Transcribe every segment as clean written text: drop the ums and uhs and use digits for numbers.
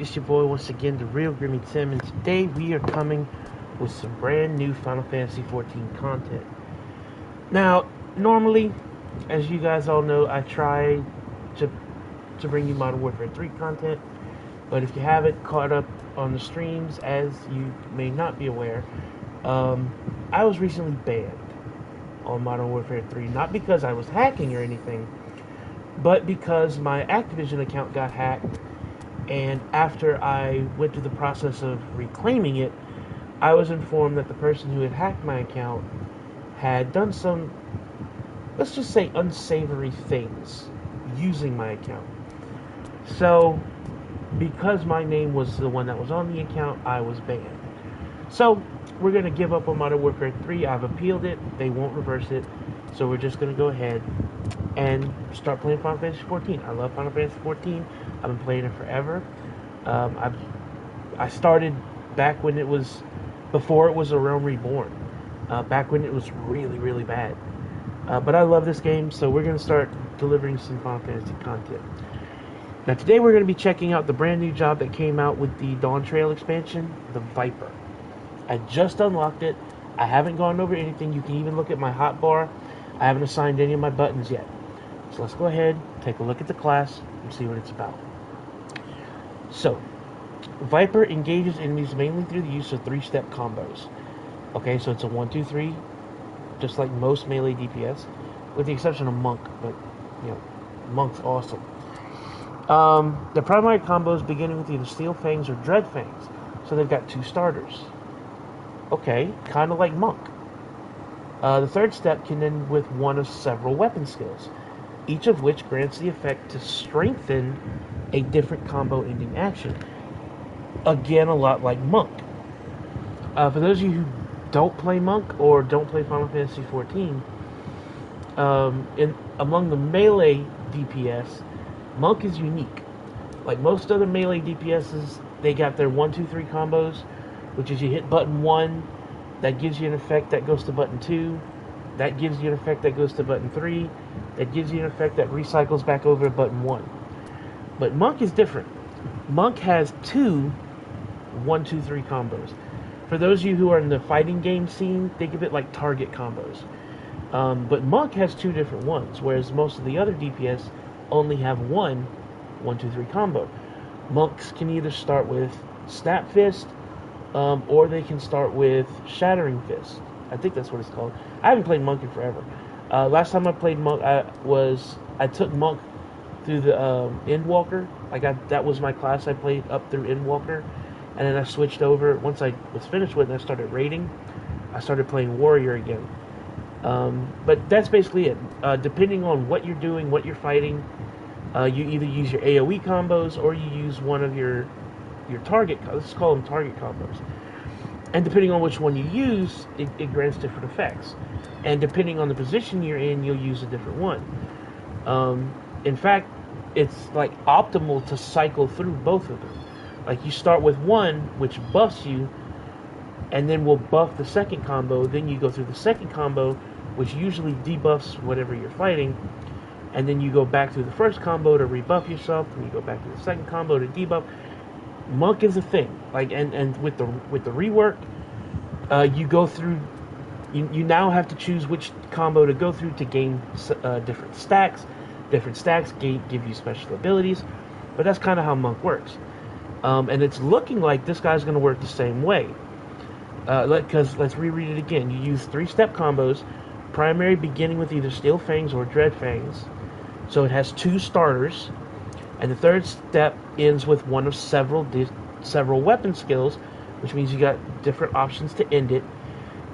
It's your boy once again, the real Grimmy Tim, and today we are coming with some brand new Final Fantasy XIV content. Now, normally, as you guys all know, I try to bring you Modern Warfare 3 content, but if you haven't caught up on the streams, as you may not be aware, I was recently banned on Modern Warfare 3, not because I was hacking or anything, but because my Activision account got hacked. And after I went through the process of reclaiming it, I was informed that the person who had hacked my account had done some, let's just say, unsavory things using my account. So, because my name was the one that was on the account, I was banned. So, we're going to give up on Modern Warfare 3. I've appealed it. They won't reverse it. So, we're just going to go ahead and start playing Final Fantasy XIV. I love Final Fantasy XIV. I've been playing it forever. I started back when it was, before it was A Realm Reborn. Back when it was really, really bad. But I love this game, so we're going to start delivering some Final Fantasy content. Now today we're going to be checking out the brand new job that came out with the Dawntrail expansion, the Viper. I just unlocked it. I haven't gone over anything. You can even look at my hotbar. I haven't assigned any of my buttons yet. So let's go ahead, take a look at the class, and see what it's about. So, Viper engages enemies mainly through the use of 3-step combos. Okay, so it's a 1-2-3, just like most melee DPS, with the exception of Monk, but, you know, Monk's awesome. The primary combos beginning with either Steel Fangs or Dread Fangs, so they've got 2 starters. Okay, kind of like Monk. The third step can end with one of several weapon skills, each of which grants the effect to strengthen a different combo ending action. Again, a lot like Monk. For those of you who don't play Monk or don't play Final Fantasy XIV, among the melee DPS, Monk is unique. Like most other melee DPSs, they got their 1-2-3 combos, which is you hit button 1, that gives you an effect that goes to button 2, that gives you an effect that goes to button 3, that gives you an effect that recycles back over to button 1. But Monk is different. Monk has 2 1-2-3 combos. For those of you who are in the fighting game scene, think of it like target combos. But Monk has 2 different ones, whereas most of the other DPS only have one 1-2-3 combo. Monks can either start with Snap Fist, or they can start with Shattering Fist. I think that's what it's called. I haven't played Monk in forever. Last time I played Monk, I took Monk through the Endwalker. That was my class I played up through Endwalker, and then I switched over. Once I was finished with it and I started raiding, I started playing Warrior again. But that's basically it. Depending on what you're doing, what you're fighting, you either use your AoE combos or you use one of your target. Let's call them target combos. And depending on which one you use, it grants different effects. And depending on the position you're in, you'll use a different one. In fact, it's like optimal to cycle through both of them. Like you start with one, which buffs you, and then will buff the second combo. Then you go through the second combo, which usually debuffs whatever you're fighting. And then you go back through the first combo to rebuff yourself, and you go back to the second combo to debuff. Monk is a thing. Like and with the rework, you go through. You now have to choose which combo to go through to gain different stacks. Different stacks give you special abilities, but that's kind of how Monk works. And it's looking like this guy's going to work the same way. Because let's reread it again. You use 3-step combos, primary beginning with either Steel Fangs or Dread Fangs. So it has 2 starters, and the third step ends with one of several weapon skills, which means you got different options to end it,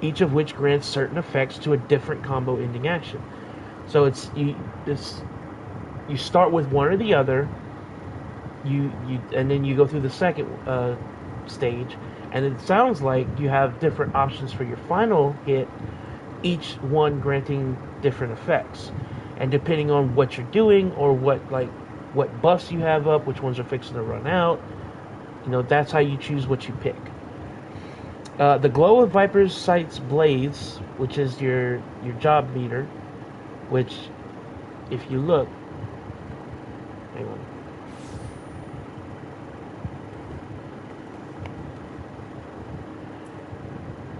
each of which grants certain effects to a different combo ending action. So you start with one or the other, and then you go through the second stage, and it sounds like you have different options for your final hit, each one granting different effects. And depending on what you're doing or what buffs you have up, which ones are fixing to run out, that's how you choose what you pick. The glow of Viper's Sight's blades, which is your job meter, which, if you look, hang on.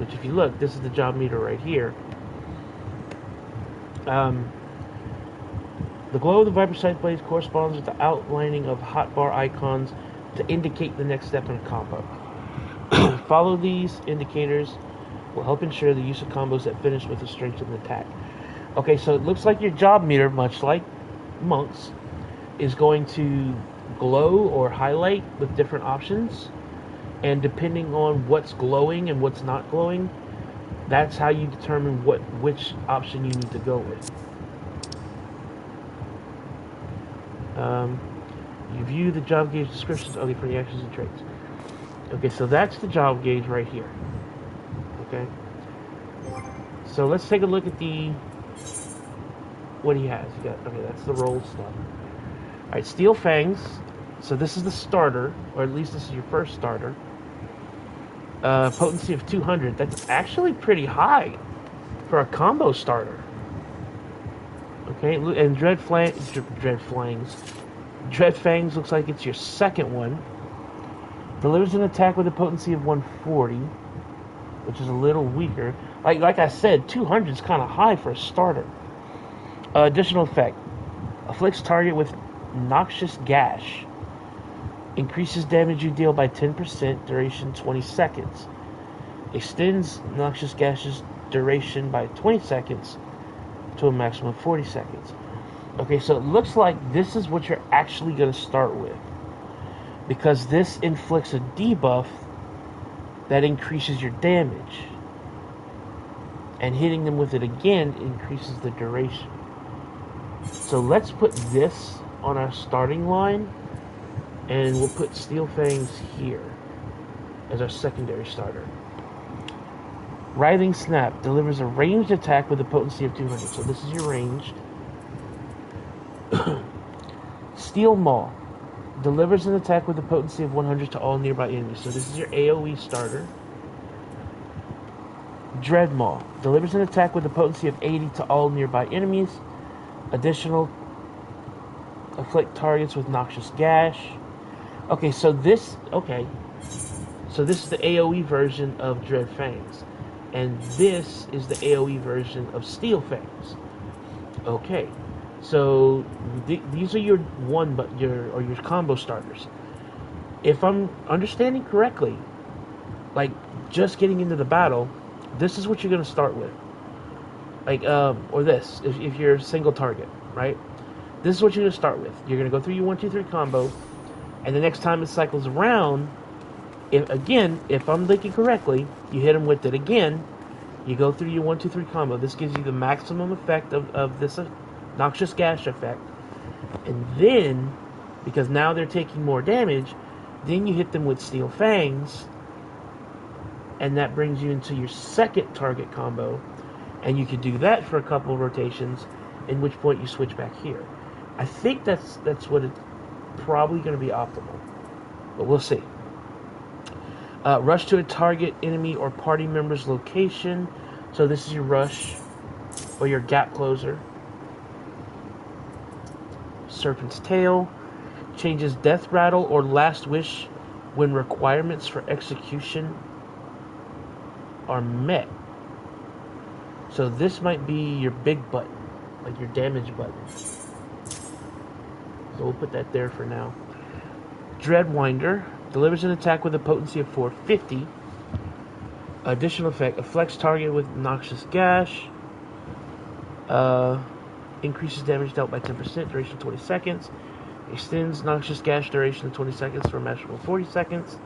which if you look, this is the job meter right here. The glow of the Viper Sight blades corresponds with the outlining of hotbar icons to indicate the next step in a combo. Follow these indicators will help ensure the use of combos that finish with a strengthened attack. Okay, so it looks like your job meter, much like Monk's, is going to glow or highlight with different options, and depending on what's glowing and what's not glowing, that's how you determine which option you need to go with. You view the job gauge descriptions only for the actions and traits. Okay, so that's the job gauge right here. Okay, so let's take a look at what he has. Okay, that's the roll stuff. All right, Steel Fangs. So this is the starter, or at least this is your first starter. Potency of 200. That's actually pretty high for a combo starter. Okay, and Dread Fangs looks like it's your second one. Delivers an attack with a potency of 140, which is a little weaker. Like I said, 200 is kind of high for a starter. Additional effect. Afflicts target with Noxious Gash. Increases damage you deal by 10%, duration 20 seconds. Extends Noxious Gash's duration by 20 seconds to a maximum of 40 seconds. Okay, so it looks like this is what you're actually going to start with, because this inflicts a debuff that increases your damage, and hitting them with it again increases the duration. So let's put this on our starting line, and we'll put Steel Fangs here as our secondary starter. Writhing Snap delivers a ranged attack with a potency of 200. So this is your ranged. Steel Maw delivers an attack with a potency of 100 to all nearby enemies. So this is your AoE starter. Dread Maw delivers an attack with a potency of 80 to all nearby enemies. Additional, afflict targets with Noxious Gash. Okay, so this is the AoE version of Dread Fangs, and this is the AoE version of Steel Fangs. Okay, so these are your your combo starters. If I'm understanding correctly, like just getting into the battle, this is what you're gonna start with. Or this, if you're single target, right? This is what you're gonna start with. You're gonna go through your 1, 2, 3 combo, and the next time it cycles around, if I'm thinking correctly, you hit them with it again. You go through your 1, 2, 3 combo. This gives you the maximum effect of this Noxious Gash effect. And then, because now they're taking more damage, then you hit them with Steel Fangs, and that brings you into your second target combo. And you can do that for a couple of rotations, in which point you switch back here. I think that's what it's probably going to be optimal, but we'll see. Rush to a target enemy or party member's location. So this is your rush or your gap closer. Serpent's Tail changes Death Rattle or Last Wish when requirements for execution are met. So this might be your big button, like your damage button. So we'll put that there for now. Dreadwinder delivers an attack with a potency of 450. Additional effect, afflicts target with Noxious Gash. Increases damage dealt by 10%, duration 20 seconds. Extends Noxious Gash duration to 20 seconds for a maximum of 40 seconds.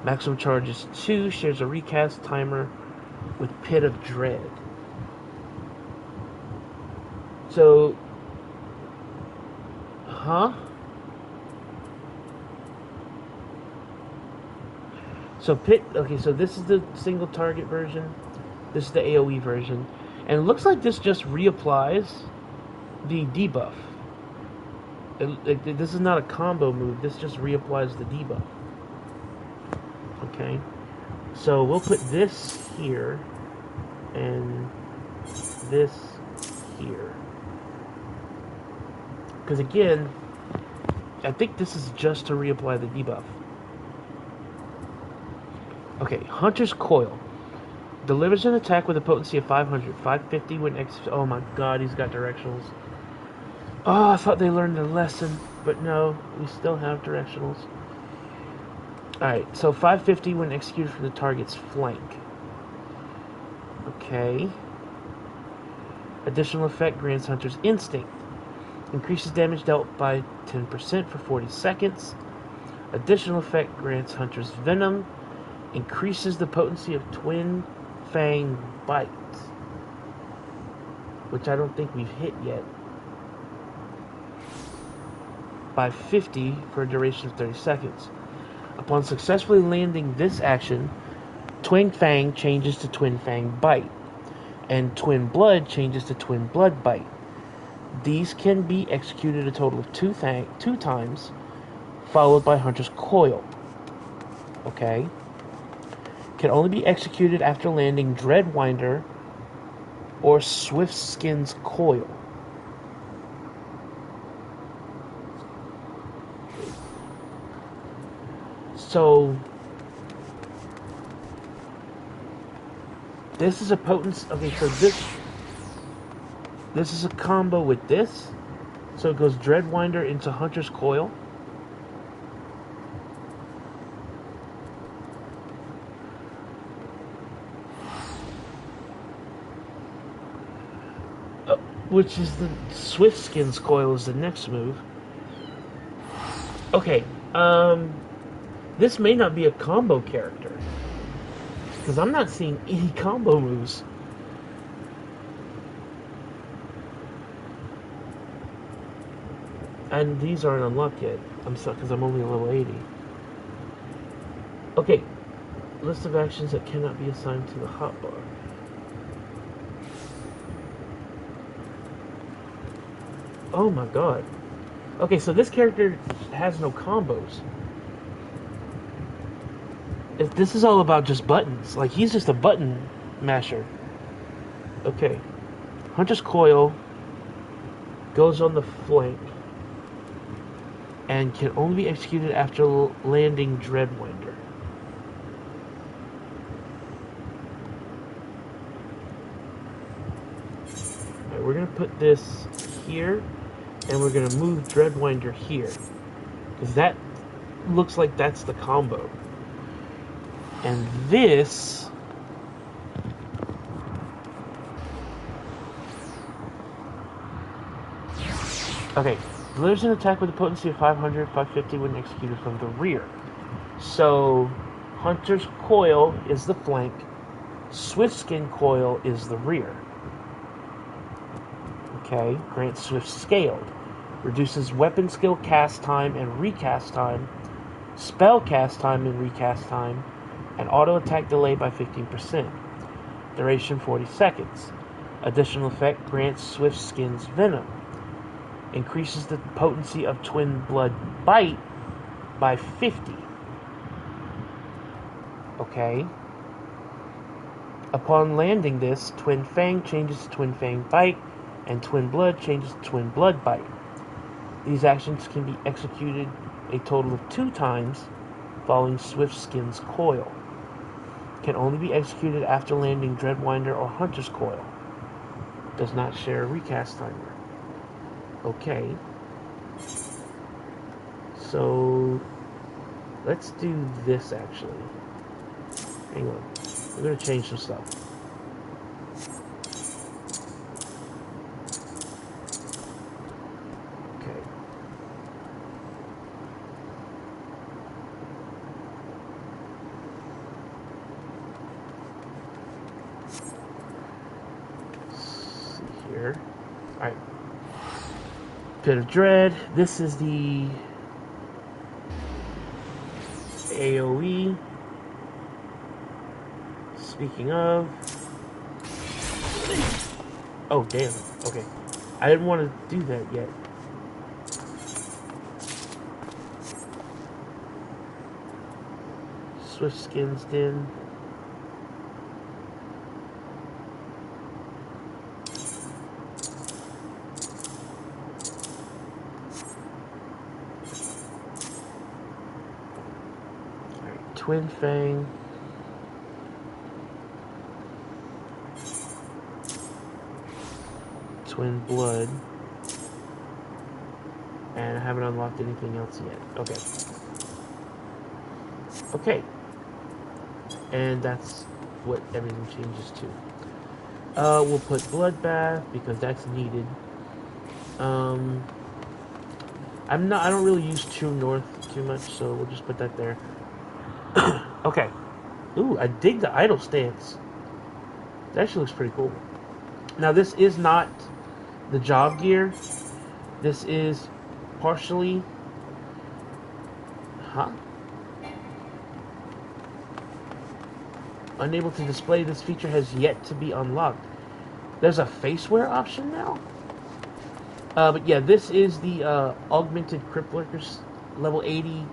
Maximum charge is 2. Shares a recast timer with Pit of Dread. So, So so this is the single target version. This is the AoE version. And it looks like this just reapplies the debuff. This is not a combo move. This just reapplies the debuff. Okay. So we'll put this here and this here. Because again, I think this is just to reapply the debuff. Okay, Hunter's Coil. Delivers an attack with a potency of 500. 550 when oh my god, he's got directionals. Oh, I thought they learned their lesson, but no, we still have directionals. Alright, so 550 when executed from the target's flank. Okay. Additional effect grants Hunter's Instinct. Increases damage dealt by 10% for 40 seconds. Additional effect grants Hunter's Venom. Increases the potency of Twin Fang Bite, which I don't think we've hit yet, by 50 for a duration of 30 seconds. Upon successfully landing this action, Twin Fang changes to Twin Fang Bite, and Twin Blood changes to Twin Blood Bite. These can be executed a total of two times, followed by Hunter's Coil. Okay? Can only be executed after landing Dreadwinder or Swiftskin's Coil. So this is a potency. Okay, so this is a combo with this. So it goes Dreadwinder into Hunter's Coil. Which is the Swiftskin's Coil is the next move. Okay, this may not be a combo character, because I'm not seeing any combo moves. And these aren't unlocked yet. I'm stuck because I'm only a level 80. Okay, list of actions that cannot be assigned to the hotbar. Oh my god. Okay, so this character has no combos. If this is all about just buttons. Like, he's just a button masher. Okay. Hunter's Coil goes on the flank and can only be executed after landing Dreadwinder. Alright, we're gonna put this here, and we're gonna move Dreadwinder here, because that looks like that's the combo. And this okay, delivers an attack with a potency of 500, 550 when executed from the rear. So Hunter's Coil is the flank, Swiftskin Coil is the rear. Okay, grants Swift Scaled. Reduces weapon skill cast time and recast time, spell cast time and recast time, and auto attack delay by 15%. Duration 40 seconds. Additional effect grants Swiftskin's Venom. Increases the potency of Twin Blood Bite by 50. Okay. Upon landing this, Twin Fang changes to Twin Fang Bite, and Twin Blood changes to Twin Blood Bite. These actions can be executed a total of 2 times following Swiftskin's Coil. Can only be executed after landing Dreadwinder or Hunter's Coil. Does not share a recast timer. Okay. So let's do this actually. Hang on. We're going to change some stuff. Alright. Pit of Dread. This is the AoE. Speaking of... Oh, damn. Okay. I didn't want to do that yet. Swiftskin's Den. Twin Fang. Twin Blood. And I haven't unlocked anything else yet. Okay. Okay. And that's what everything changes to. We'll put Bloodbath because that's needed. I don't really use True North too much, so we'll just put that there. Okay. Ooh, I dig the idle stance. That actually looks pretty cool. Now, this is not the job gear. This is partially... Huh? Unable to display this feature has yet to be unlocked. There's a face wear option now? But yeah, this is the augmented Crypt Lurkers level 80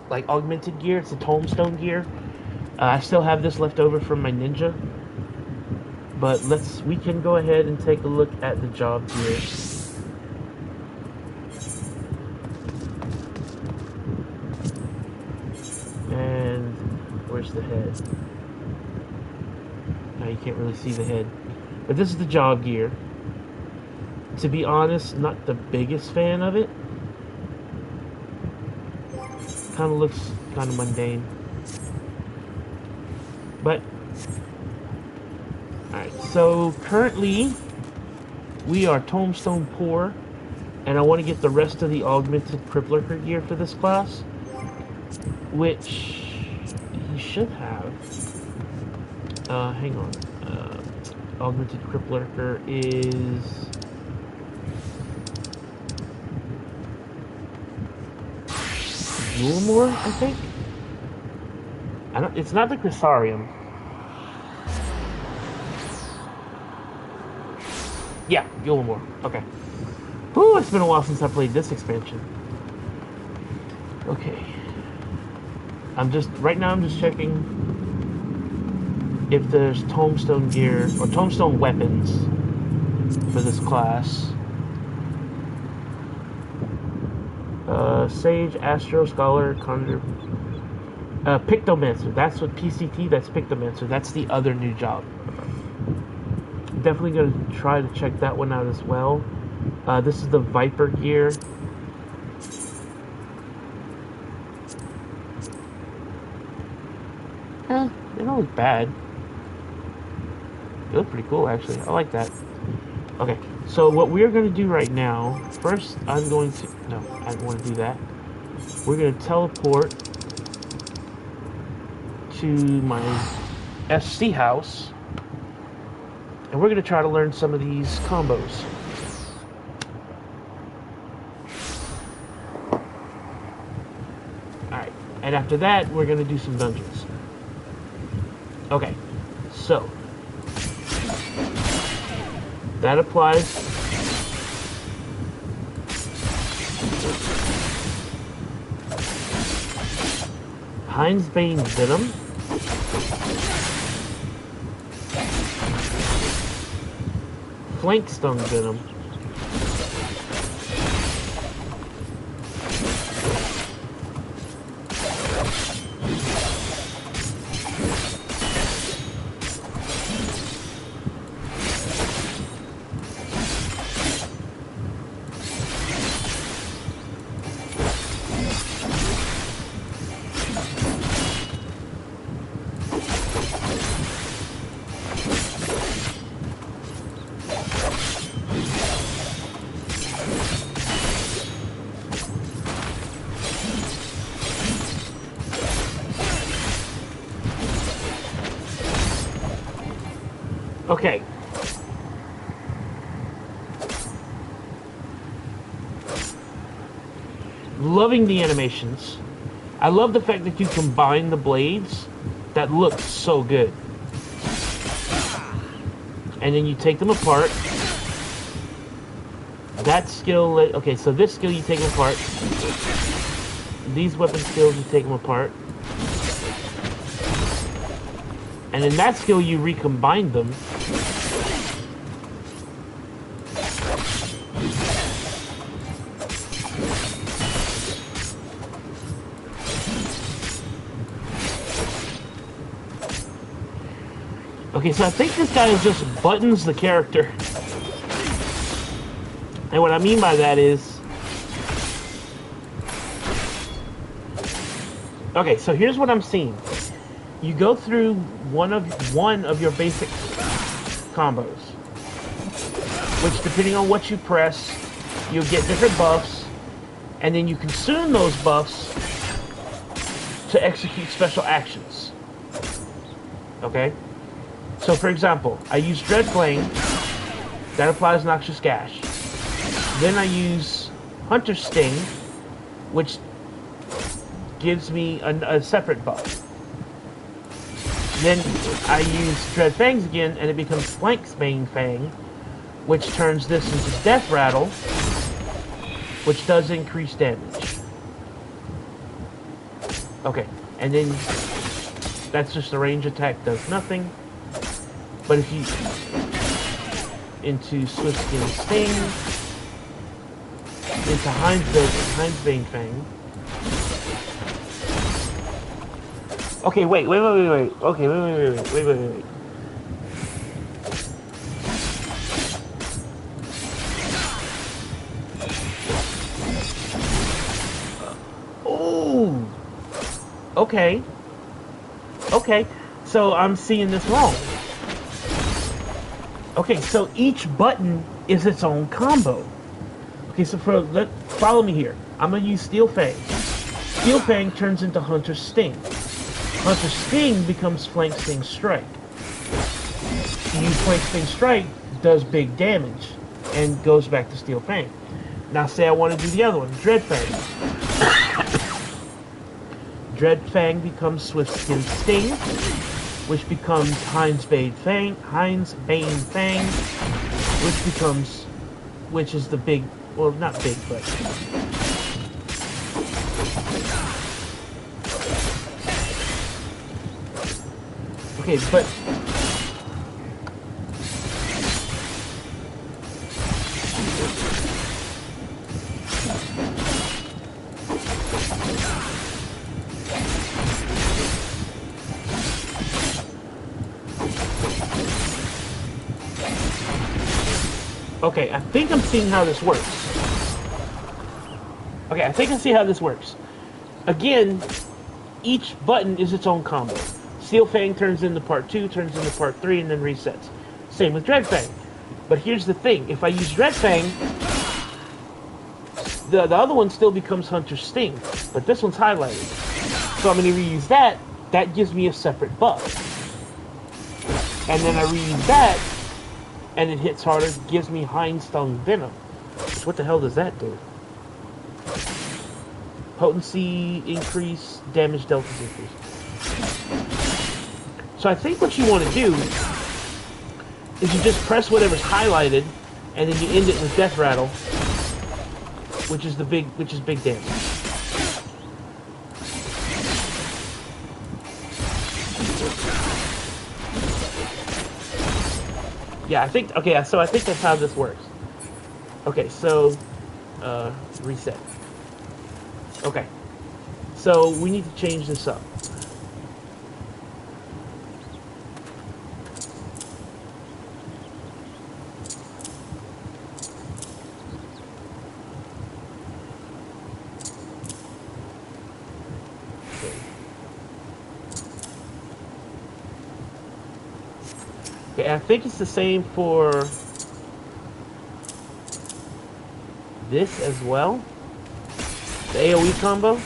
like augmented gear. It's a Tombstone gear. I still have this left over from my ninja. But we can go ahead and take a look at the job gear. And where's the head? Now you can't really see the head. But this is the job gear. To be honest, not the biggest fan of it. Kind of looks kind of mundane. But, alright, so currently we are Tombstone poor, and I want to get the rest of the augmented Crypt Lurker gear for this class, which you should have. Hang on. Augmented Crypt Lurker is... Yulemore, I think? It's not the Chrysarium. Yeah, Yulemore. Okay. Whew, it's been a while since I played this expansion. Okay. Right now I'm just checking if there's Tombstone gear or Tombstone weapons for this class. Sage, Astro, Scholar, Conjure, Pictomancer. That's what PCT, that's Pictomancer. That's the other new job. Definitely going to try to check that one out as well. This is the Viper gear. They don't look bad. They look pretty cool, actually. I like that. Okay, so what we're going to do right now, first I'm going to... No, I don't want to do that. We're going to teleport to my SC house, and we're going to try to learn some of these combos. Alright, and after that, we're going to do some dungeons. Okay, so that applies. Hindsbane Venom. Flankstone Venom. Okay. Loving the animations. I love the fact that you combine the blades. That looks so good. And then you take them apart. That skill... Okay, so this skill you take them apart. These weapon skills you take them apart. And in that skill you recombine them. Okay, so I think this guy is just buttons the character. And what I mean by that is... Okay, so here's what I'm seeing. You go through one of your basic combos, which depending on what you press, you'll get different buffs, and then you consume those buffs to execute special actions. Okay? So for example, I use Dread Flame, that applies Noxious Gash. Then I use Hunter Sting, which gives me a separate buff. Then I use Dread Fangs again, and it becomes Flanksbane Fang, which turns this into Death Rattle, which does increase damage. Okay, and then that's just a range attack, does nothing. But if you into Swift Skin Sting, into Hindsbane Fang. Okay, wait. Okay, wait. Oh, okay. Okay, so I'm seeing this wrong. Okay, so each button is its own combo. Okay, so follow me here. I'm gonna use Steel Fang. Steel Fang turns into Hunter Sting. Hunter Sting becomes Flank Sting Strike. Flank Sting Strike does big damage and goes back to Steel Fang. Now say I want to do the other one, Dread Fang. Dread Fang becomes Swift Skin Sting, which becomes Hindsbane Fang, which is the big, well, not big, but okay, but okay, I think I'm seeing how this works. Okay, I think I see how this works. Again, each button is its own combo. Steel Fang turns into part 2, turns into part 3, and then resets. Same with Dread Fang. But here's the thing. If I use Dread Fang, the other one still becomes Hunter Sting. But this one's highlighted. So I'm going to reuse that. That gives me a separate buff. And then I reuse that, and it hits harder, gives me Hindstung Venom. What the hell does that do? Potency increase, damage delta increase. So I think what you want to do is you just press whatever's highlighted, and then you end it with Death Rattle, which is big damage. Yeah, I think that's how this works. Okay, so reset. Okay, so we need to change this up. Okay, I think it's the same for this as well. The AoE combo.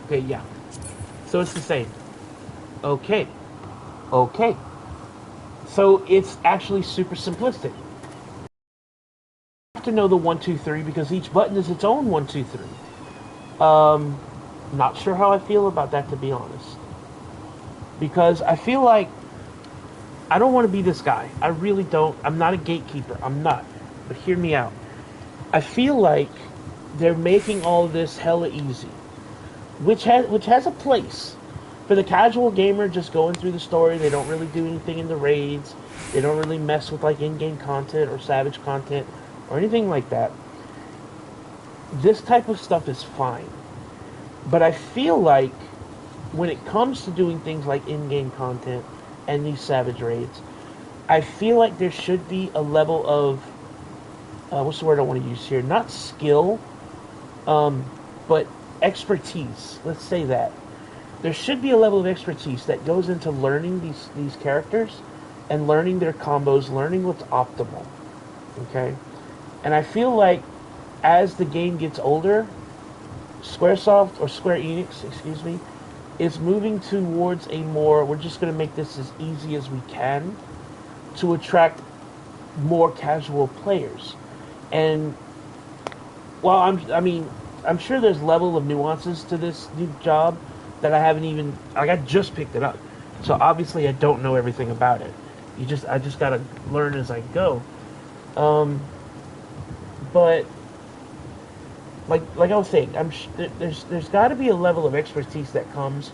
Okay, yeah. So it's the same. Okay. Okay. So it's actually super simplistic. You have to know the 1, 2, 3 because each button is its own 1, 2, 3. Not sure how I feel about that, to be honest. Because I feel like I don't want to be this guy. I really don't. I'm not a gatekeeper. I'm not. But hear me out. I feel like they're making all of this hella easy, which has a place for the casual gamer just going through the story. They don't really do anything in the raids. They don't really mess with like in-game content or savage content or anything like that. This type of stuff is fine. But I feel like when it comes to doing things like in-game content and these savage raids, I feel like there should be a level of what's the word I want to use here? Not skill, but expertise. Let's say that there should be a level of expertise that goes into learning these characters and learning their combos, learning what's optimal. Okay, and I feel like as the game gets older, SquareSoft or Square Enix, excuse me, is moving towards a more, we're just going to make this as easy as we can to attract more casual players. And while I'm sure there's level of nuances to this new job that I haven't even, like, I just picked it up. So obviously I don't know everything about it. I just got to learn as I go. But like I was saying, there's got to be a level of expertise that comes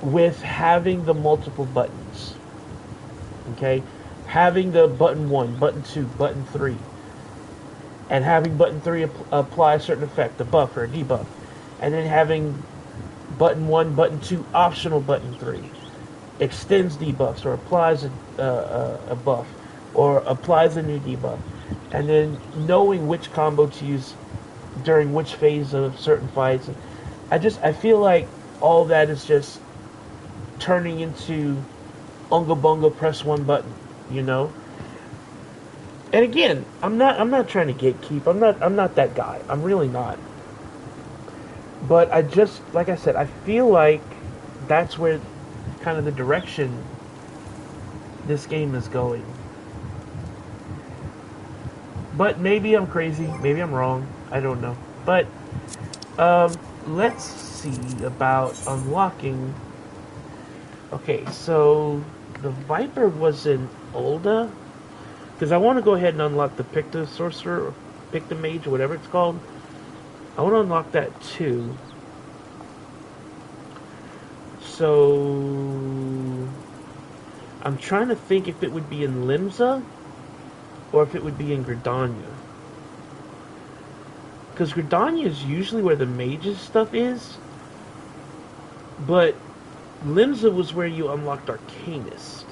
with having the multiple buttons. Okay, having the button 1, button 2, button 3, and having button 3 apply a certain effect, a buff or a debuff, and then having button 1, button 2, optional button 3 extends debuffs or applies a buff or applies a new debuff, and then knowing which combo to use during which phase of certain fights. I feel like all that is just turning into unga bunga press one button, you know? And again, I'm not trying to gatekeep. I'm not that guy. I'm really not. But I just, like I said, I feel like that's where kind of the direction this game is going. But maybe I'm crazy, maybe I'm wrong, I don't know. But let's see about unlocking. Okay, so the Viper was in Ulda, because I want to go ahead and unlock the Picta Sorcerer, or Picta Mage, or whatever it's called. I want to unlock that too. So I'm trying to think if it would be in Limsa or if it would be in Gridania. Because Gridania is usually where the mage's stuff is, but Limsa was where you unlocked Arcanist.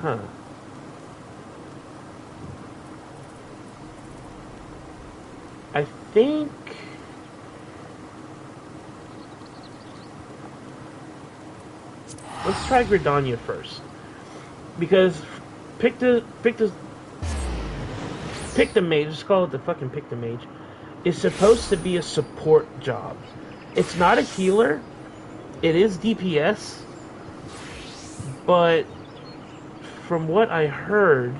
Huh. I think let's try Gridania first, because Picta Mage, let's call it the fucking Picta Mage, is supposed to be a support job. It's not a healer. It is DPS, but from what I heard,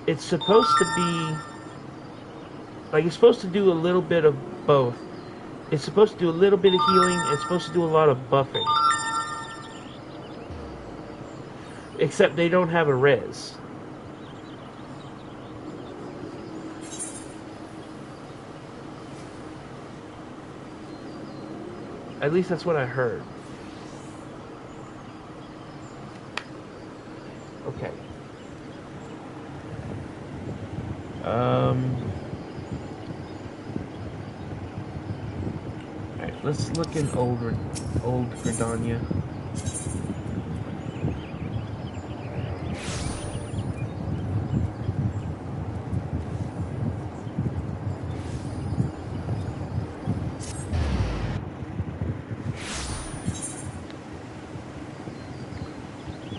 it's supposed to be like, it's supposed to do a little bit of both. It's supposed to do a little bit of healing. It's supposed to do a lot of buffing. Except they don't have a res. At least that's what I heard. Okay. Alright, let's look in old Gridania.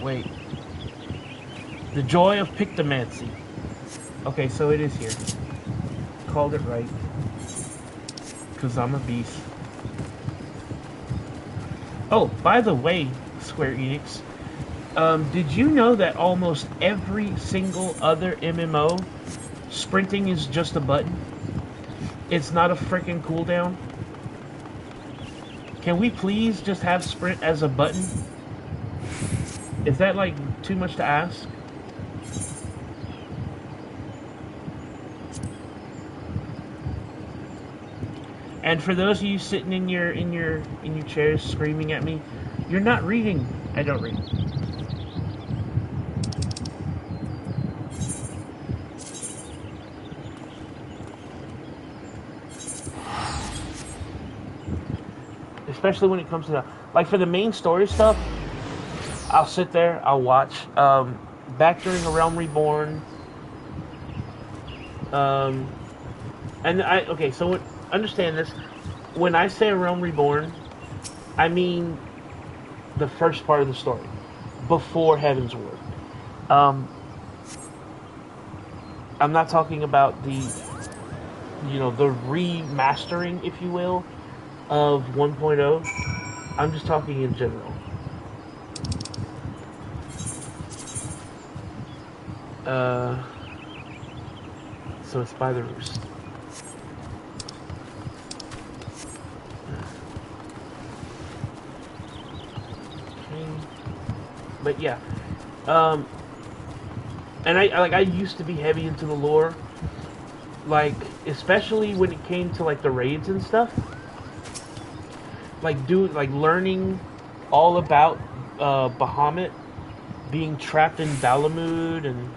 Wait. The Joy of Pictomancy. Okay, so it is here. Called it right. Because I'm a beast. Oh, by the way, Square Enix, did you know that almost every single other MMO, sprinting is just a button? It's not a freaking cooldown? Can we please just have sprint as a button? Is that like too much to ask? And for those of you sitting in your chairs screaming at me, you're not reading. I don't read. Especially when it comes to like for the main story stuff, I'll sit there, I'll watch. Back during A Realm Reborn, and so understand this. When I say A Realm Reborn, I mean the first part of the story, before Heaven's Ward. I'm not talking about the remastering, if you will, of 1.0. I'm just talking in general. So it's by the roost. Okay. But yeah. And I used to be heavy into the lore. Like, especially when it came to like the raids and stuff. Like learning all about Bahamut being trapped in Balamud, and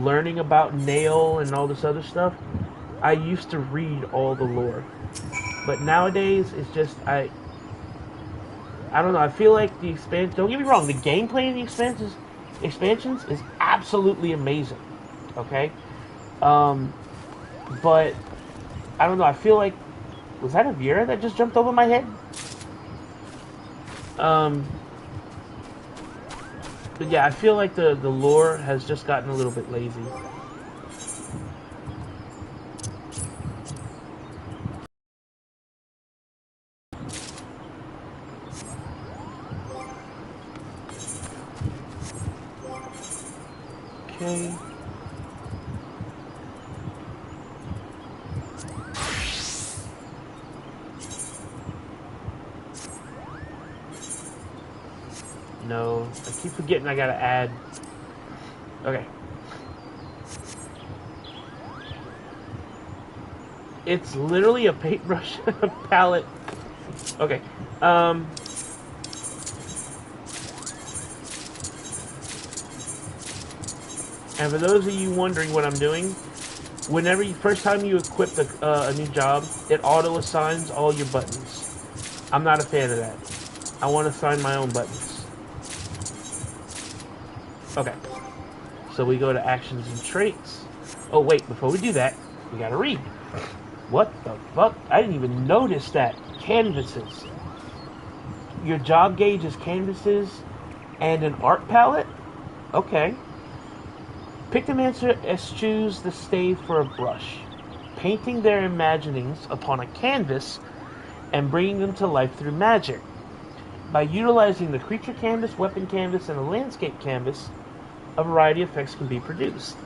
learning about Nail and all this other stuff. I used to read all the lore, but nowadays it's just I don't know. I feel like the expansion. Don't get me wrong, the gameplay in the expansions is absolutely amazing. Okay, but I don't know. I feel like, was that a Vera that just jumped over my head? But yeah, I feel like the lore has just gotten a little bit lazy. Okay. No, I keep forgetting I gotta add. Okay. It's literally a paintbrush palette. Okay. And for those of you wondering what I'm doing, whenever first time you equip a new job, it auto assigns all your buttons. I'm not a fan of that. I want to assign my own buttons. Okay, so we go to actions and traits. Oh wait, before we do that, we gotta read. What the fuck? I didn't even notice that. Canvases. Your job gauge is canvases and an art palette? Okay. Pick them as choose the stave for a brush, painting their imaginings upon a canvas and bringing them to life through magic. By utilizing the creature canvas, weapon canvas, and a landscape canvas, a variety of effects can be produced.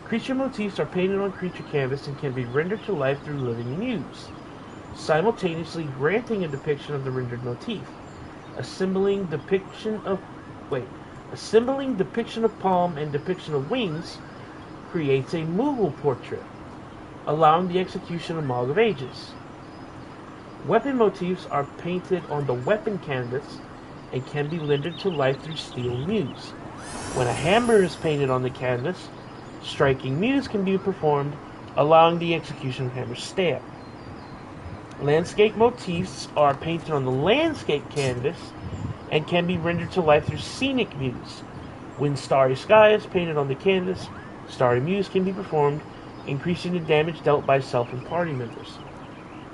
Creature motifs are painted on creature canvas and can be rendered to life through living muse, simultaneously granting a depiction of the rendered motif. Assembling depiction of palm and depiction of wings creates a movable portrait, allowing the execution of Mog of Ages. Weapon motifs are painted on the weapon canvas and can be rendered to life through steel muse. When a hammer is painted on the canvas, striking muse can be performed, allowing the execution of hammer stab. Landscape motifs are painted on the landscape canvas and can be rendered to life through scenic muse. When starry sky is painted on the canvas, starry muse can be performed, increasing the damage dealt by self and party members.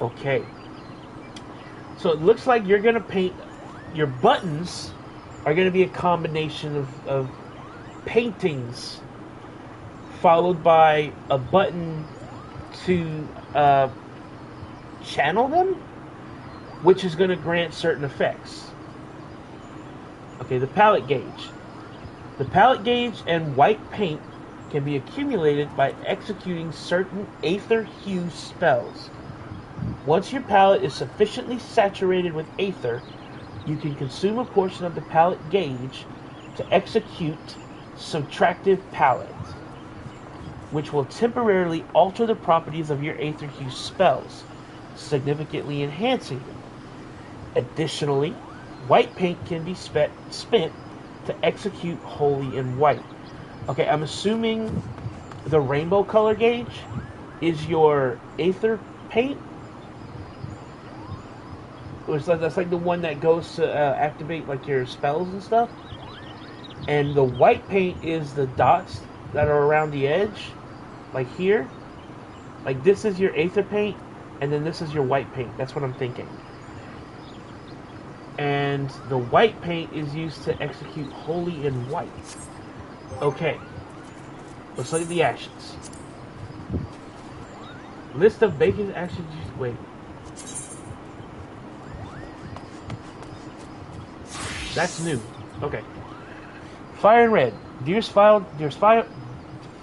Okay. So it looks like you're going to paint, your buttons are going to be a combination of paintings followed by a button to channel them, which is going to grant certain effects. Okay, the palette gauge. The palette gauge and white paint can be accumulated by executing certain aether hue spells. Once your palette is sufficiently saturated with aether, You can consume a portion of the pallet gauge to execute subtractive pallet, which will temporarily alter the properties of your Aether Hue spells, significantly enhancing them. Additionally, white paint can be spent to execute Holy in White. Okay, I'm assuming the rainbow color gauge is your Aether paint. That's like the one that goes to activate like your spells and stuff. And the white paint is the dots that are around the edge, like here. Like this is your Aether paint, and then this is your white paint. That's what I'm thinking. And the white paint is used to execute Holy in White. Okay, let's look at the actions. List of bacon actions. Wait. That's new. Okay. Fire and Red. Deers fire.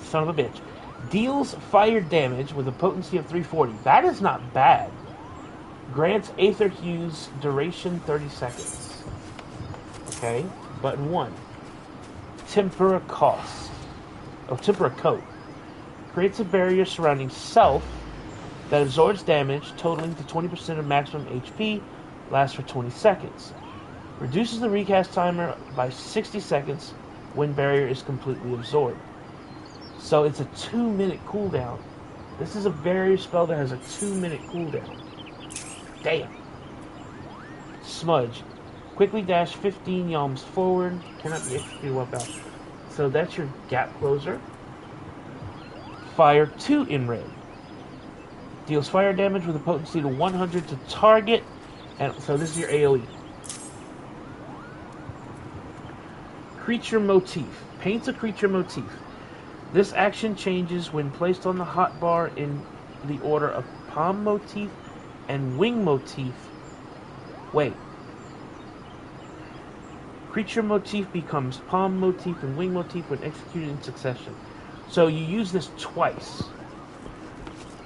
Son of a bitch. Deals fire damage with a potency of 340. That is not bad. Grants Aether Hue's duration 30 seconds. Okay. Button 1. Tempera Cost. Oh, Tempera Coat. Creates a barrier surrounding self that absorbs damage totaling to 20% of maximum HP. Lasts for 20 seconds. Reduces the recast timer by 60 seconds when barrier is completely absorbed. So it's a 2-minute cooldown. This is a barrier spell that has a 2-minute cooldown. Damn. Smudge. Quickly dash 15 yalms forward. Cannot be executed while bound. So that's your gap closer. Fire 2 in red. Deals fire damage with a potency to 100 to target. And so this is your AoE. Creature Motif. Paints a creature motif. This action changes when placed on the hotbar in the order of palm motif and wing motif. Wait. Creature motif becomes palm motif and wing motif when executed in succession. So you use this twice.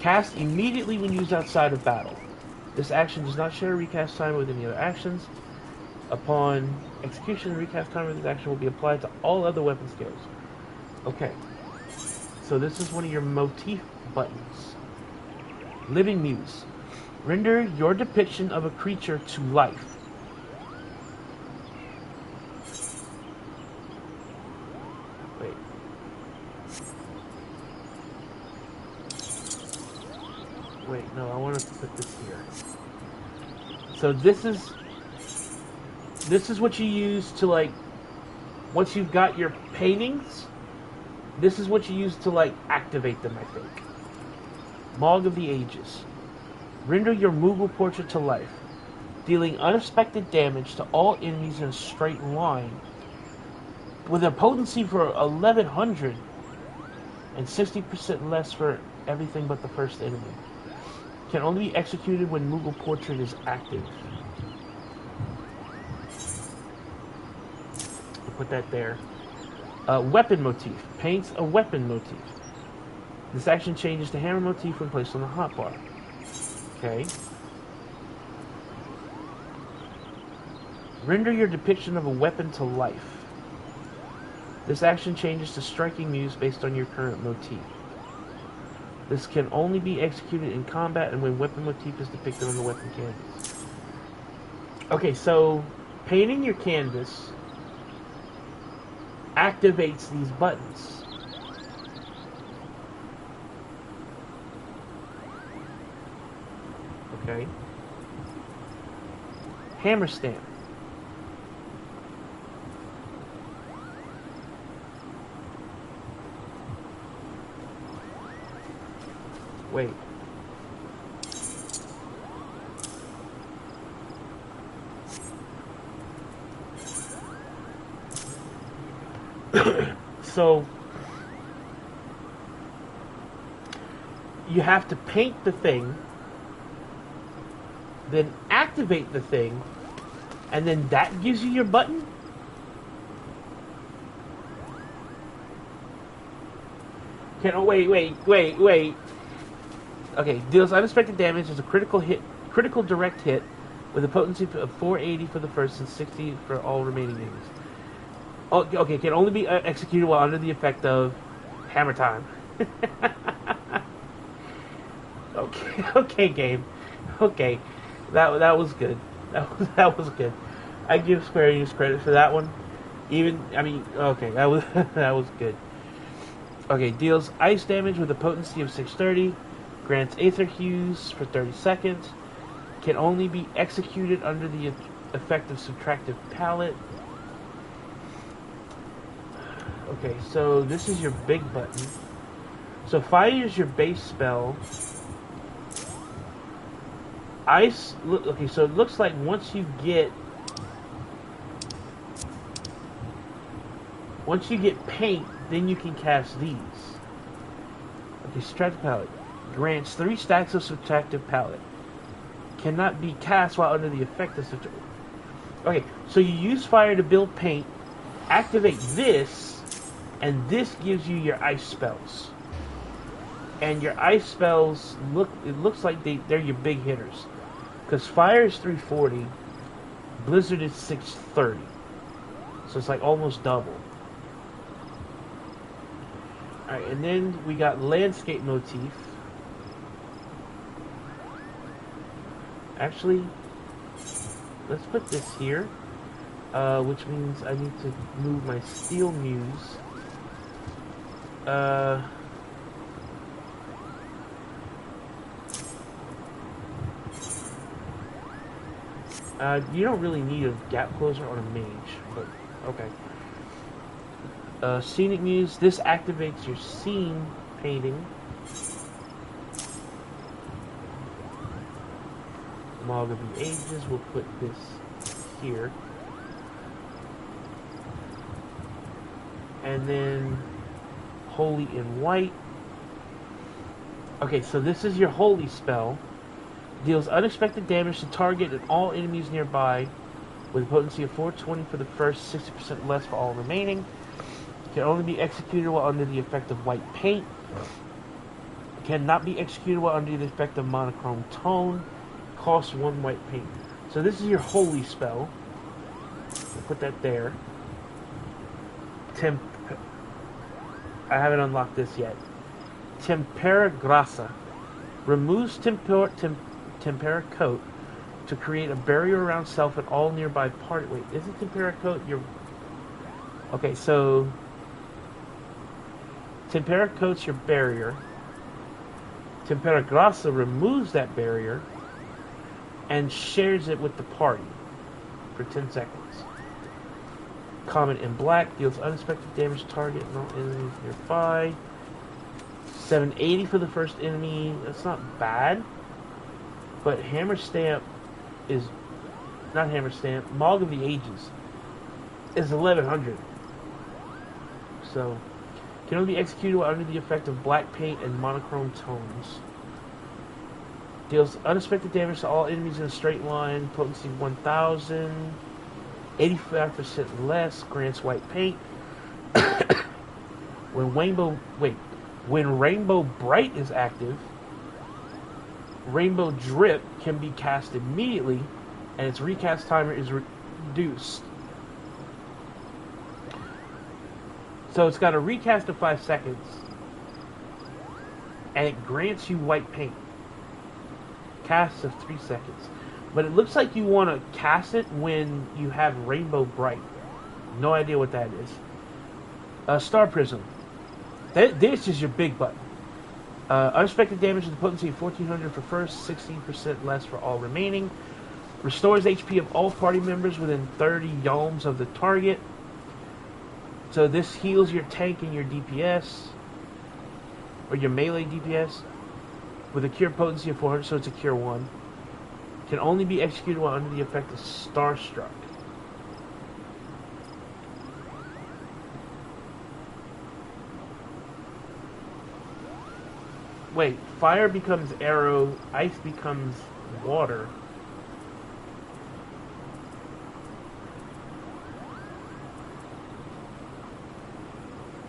Cast immediately when used outside of battle. This action does not share a recast timer with any other actions. Upon execution, the recast timer of this action will be applied to all other weapon skills. Okay. So this is one of your motif buttons. Living Muse. Render your depiction of a creature to life. Wait. Wait, no, I want to put this here. So this is what you use to, like, once you've got your paintings, this is what you use to, like, activate them, I think. Mog of the Ages. Render your Moogle portrait to life, dealing unexpected damage to all enemies in a straight line, with a potency for 1100 and 60% less for everything but the first enemy. Can only be executed when Moogle portrait is active. Put that there. Weapon motif. Paints a weapon motif. This action changes to hammer motif when placed on the hotbar. Okay. Render your depiction of a weapon to life. This action changes to striking muse based on your current motif. This can only be executed in combat and when weapon motif is depicted on the weapon canvas. Okay, so painting your canvas activates these buttons. Okay. Hammer stamp. Wait. So you have to paint the thing, then activate the thing, and then that gives you your button? Wait. Okay, deals unexpected damage as a critical direct hit with a potency of 480 for the first and 60 for all remaining enemies. Oh, okay, can only be executed while under the effect of hammer time. Okay, okay, game. Okay, that was good. That was good. I give Square Enix credit for that one. Even, I mean, okay, that was that was good. Okay, deals ice damage with a potency of 630, grants Aether Hues for 30 seconds, can only be executed under the effect of Subtractive Palette. Okay, so this is your big button. So fire is your base spell. Ice, okay, so it looks like once you get paint, then you can cast these. Okay, Subtractive Palette. Grants 3 stacks of Subtractive Palette. Cannot be cast while under the effect of Subtractive. Okay, so you use fire to build paint, activate this, and this gives you your ice spells. And your ice spells, it looks like they're your big hitters. Because fire is 340, blizzard is 630. So it's like almost double. Alright, and then we got landscape motif. Actually, let's put this here, which means I need to move my steel muse. You don't really need a gap closer on a mage, but okay. Scenic Muse, this activates your scene painting. Log of the Ages, we'll put this here. And then Holy in White. Okay, so this is your Holy spell. Deals unexpected damage to target and all enemies nearby with a potency of 420 for the first, 60% less for all remaining. Can only be executed while under the effect of white paint. Cannot be executed while under the effect of monochrome tone. Costs 1 white paint. So this is your Holy spell. We'll put that there. I haven't unlocked this yet. Tempera Grassa. Removes Tempera Coat to create a barrier around self and all nearby party. Wait, isn't Tempera Coat your... Okay, so... Tempera Coat's your barrier. Tempera Grassa removes that barrier and shares it with the party for 10 seconds. Common in black, deals unexpected damage to target and all enemies nearby. 780 for the first enemy, that's not bad. But Hammer Stamp is, not Hammer Stamp, Mog of the Ages is 1100. So, can only be executed while under the effect of black paint and monochrome tones. Deals unexpected damage to all enemies in a straight line. Potency 1000. 85% less. Grants white paint. When Rainbow Bright is active, Rainbow Drip can be cast immediately, and its recast timer is reduced. So it's got a recast of 5 seconds, and it grants you white paint. Cast of 3 seconds. But it looks like you want to cast it when you have Rainbow Bright. No idea what that is. Star Prism. This is your big button. Unexpected damage with a potency of 1400 for first, 16% less for all remaining. Restores HP of all party members within 30 yalms of the target. So this heals your tank and your DPS, or your melee DPS, with a cure potency of 400, so it's a cure 1. Can only be executed while under the effect of Starstruck. Wait, fire becomes arrow, ice becomes water.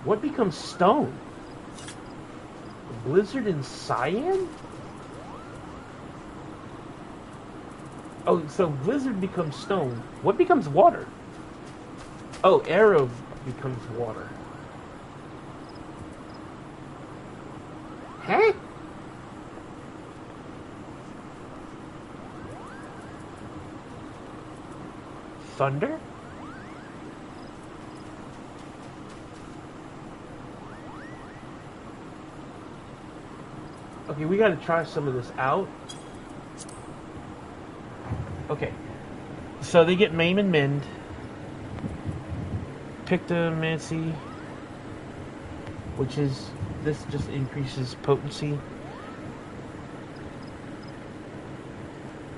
What becomes stone? Blizzard and cyan? Oh, so blizzard becomes stone. What becomes water? Oh, arrow becomes water. Huh? Thunder? Okay, we gotta try some of this out. Okay. So they get maim and mend. Pictomancy, which is, this just increases potency.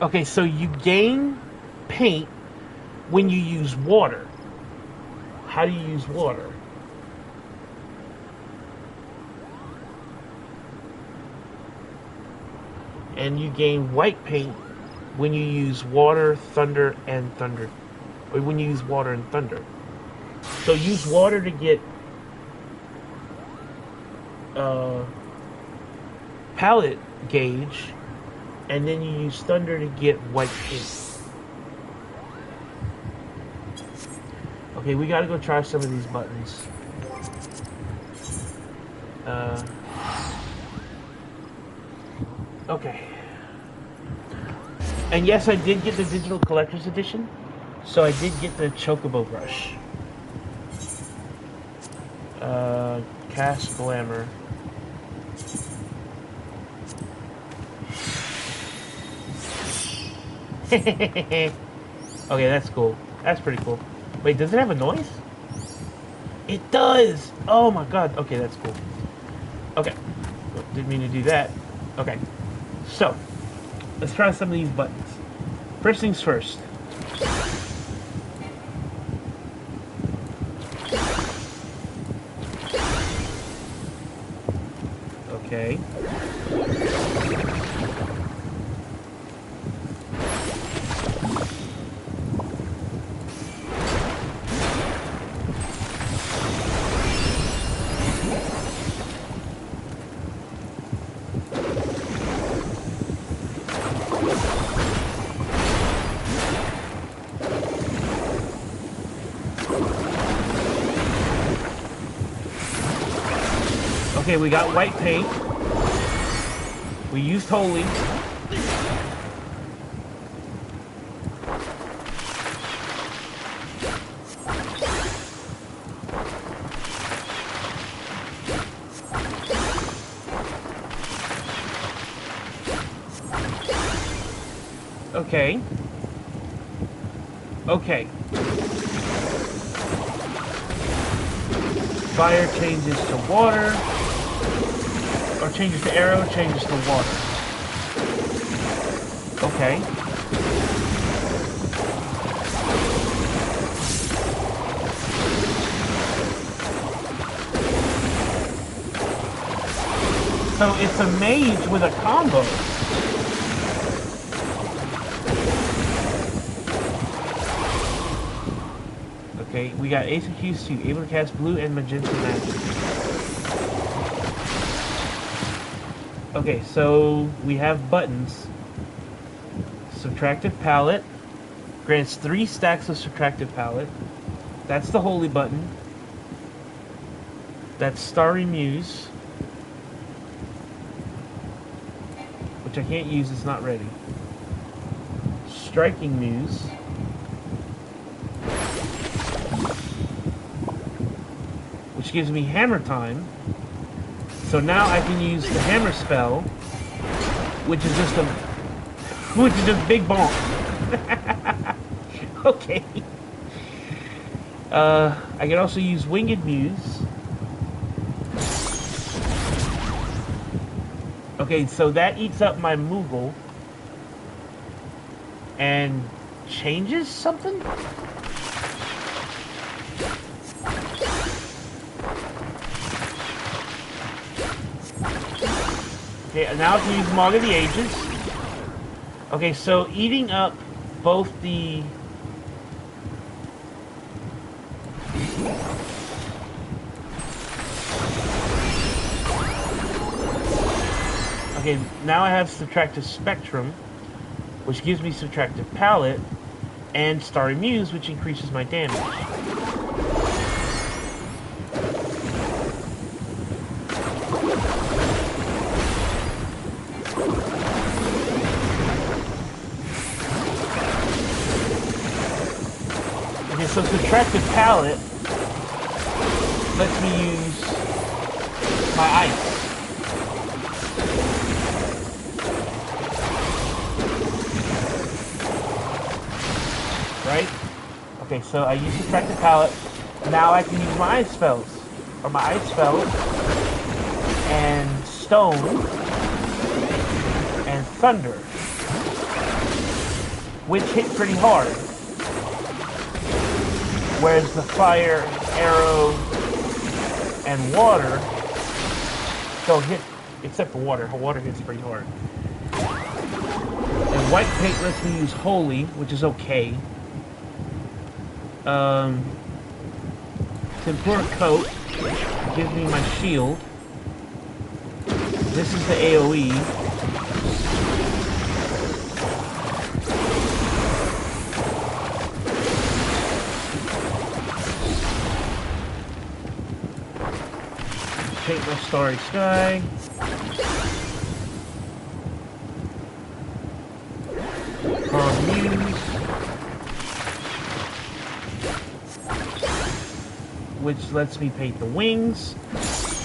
Okay, so you gain paint when you use water. How do you use water? And you gain white paint when you use water, thunder, and thunder. Or when you use water and thunder. So use water to get palette gauge, and then you use thunder to get white paint. Okay, we gotta go try some of these buttons. Okay. And yes, I did get the digital collector's edition, so I did get the Chocobo brush. Cast Glamour. Okay, that's cool. That's pretty cool. Wait, does it have a noise? It does! Oh my god. Okay, that's cool. Okay. Didn't mean to do that. Okay. So, let's try some of these buttons. First things first. Okay. Okay, we got white paint. We used Holy. Okay. Okay. Fire changes to water. Or changes to arrow, changes to water. Okay. So it's a mage with a combo. Okay, we got Ace of Keys 2, able to cast blue and magenta magic. Okay, so we have buttons. Subtractive Palette grants 3 stacks of Subtractive Palette. That's the Holy button. That's Starry Muse, which I can't use, it's not ready. Striking Muse. Which gives me Hammer Time. So now I can use the hammer spell, which is just big bonk. Okay. I can also use Winged Muse. Okay, so that eats up my Moogle and changes something? Okay, now I can use Mog of the Ages. Okay, so eating up both the... Okay, now I have Subtractive Spectrum, which gives me Subtractive Palette, and Starry Muse, which increases my damage. Okay, so Subtractive Palette lets me use my ice. Right? Okay, so I use Subtractive Palette. Now I can use my ice spells. Or my ice spells. And stone. And thunder. Which hit pretty hard. Whereas the fire, arrow, and water don't hit, except for water. Water hits pretty hard. And white paint lets me use holy, which is okay. Tempura coat gives me my shield. This is the AoE. Paint my starry sky. Muse, which lets me paint the wings,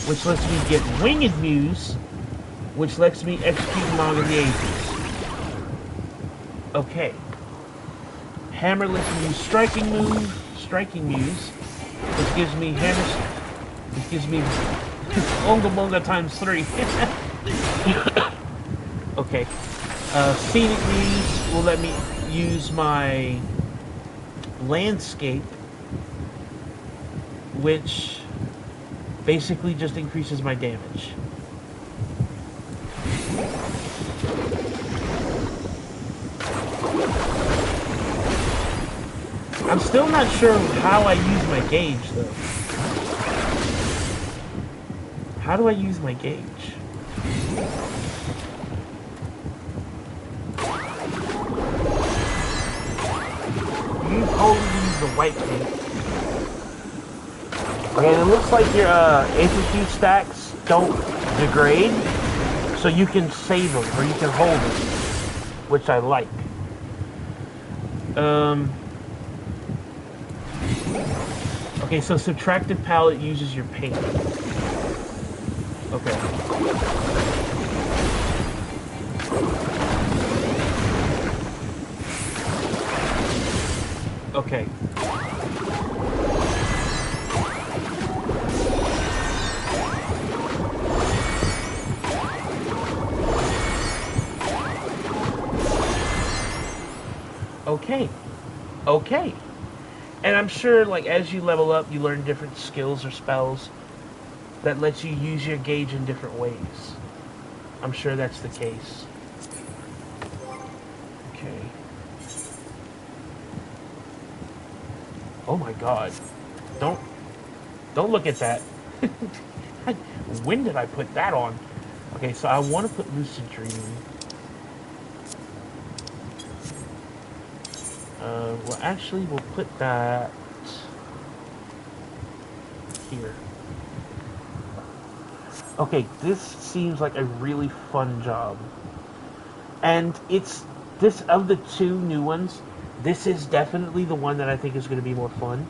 which lets me get Winged Muse, which lets me execute Manga of the Ages. Okay. Hammer lets me use Striking Muse, which gives me hammer, which gives me Onga Monga times 3. Okay. Scenic Muse will let me use my landscape, which basically just increases my damage. I'm still not sure how I use my gauge, though. How do I use my gauge? You totally use the white paint. Okay, it looks like your APQ stacks don't degrade, so you can save them, or you can hold them, which I like. Okay, so Subtractive Palette uses your paint. Okay. Okay. Okay. Okay. And I'm sure, like, as you level up, you learn different skills or spells that lets you use your gauge in different ways. I'm sure that's the case. Okay. Oh my god. Don't look at that. When did I put that on? Okay, so I want to put Lucid Dream. Well, actually, we'll put that here. Okay, this seems like a really fun job. And it's, this, of the two new ones, this is definitely the one that I think is going to be more fun.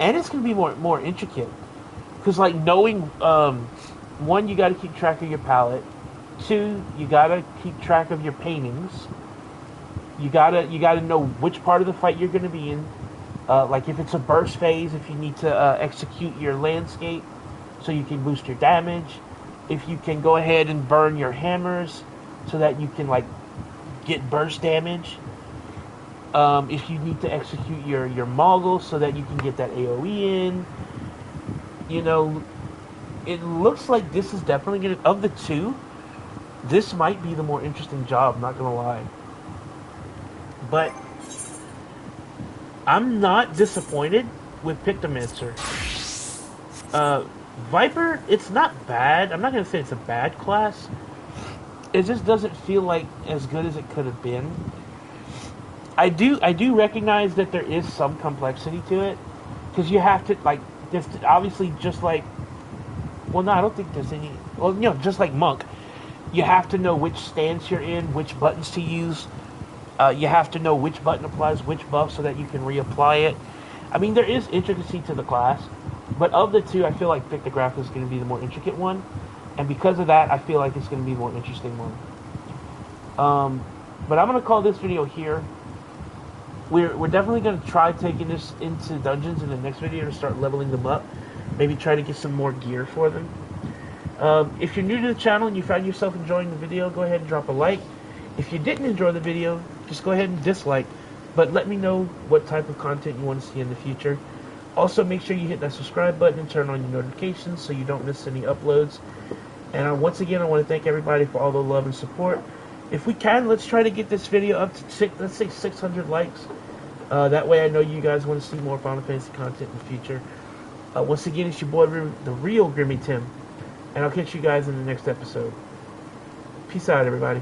And it's going to be more intricate. Because, like, knowing, one, you got to keep track of your palette. Two, you got to keep track of your paintings. You gotta know which part of the fight you're going to be in. Like if it's a burst phase, if you need to execute your landscape so you can boost your damage. If you can go ahead and burn your hammers so that you can, like, get burst damage. If you need to execute your moggles so that you can get that AoE in. You know, it looks like this is definitely going to, of the two, this might be the more interesting job, not going to lie. But I'm not disappointed with Pictomancer. Viper, it's not bad. I'm not going to say it's a bad class. just doesn't feel like as good as it could have been. I do recognize that there is some complexity to it, because you have to, like, there's obviously, just like, well, no, I don't think there's any, well, you know, just like Monk, you have to know which stance you're in, which buttons to use. You have to know which button applies which buff so that you can reapply it. I mean, there is intricacy to the class, but of the two, I feel like Pictograph is going to be the more intricate one, and because of that, I feel like it's going to be the more interesting one. But I'm going to call this video here. We're definitely going to try taking this into dungeons in the next video to start leveling them up. Maybe try to get some more gear for them. If you're new to the channel and you found yourself enjoying the video, go ahead and drop a like. If you didn't enjoy the video, just go ahead and dislike. But let me know what type of content you want to see in the future. Also, make sure you hit that subscribe button and turn on your notifications so you don't miss any uploads. And once again, I want to thank everybody for all the love and support. If we can, let's try to get this video up to let's say 600 likes. That way I know you guys want to see more Final Fantasy content in the future. Once again, it's your boy, the real Grimmy Tim. And I'll catch you guys in the next episode. Peace out, everybody.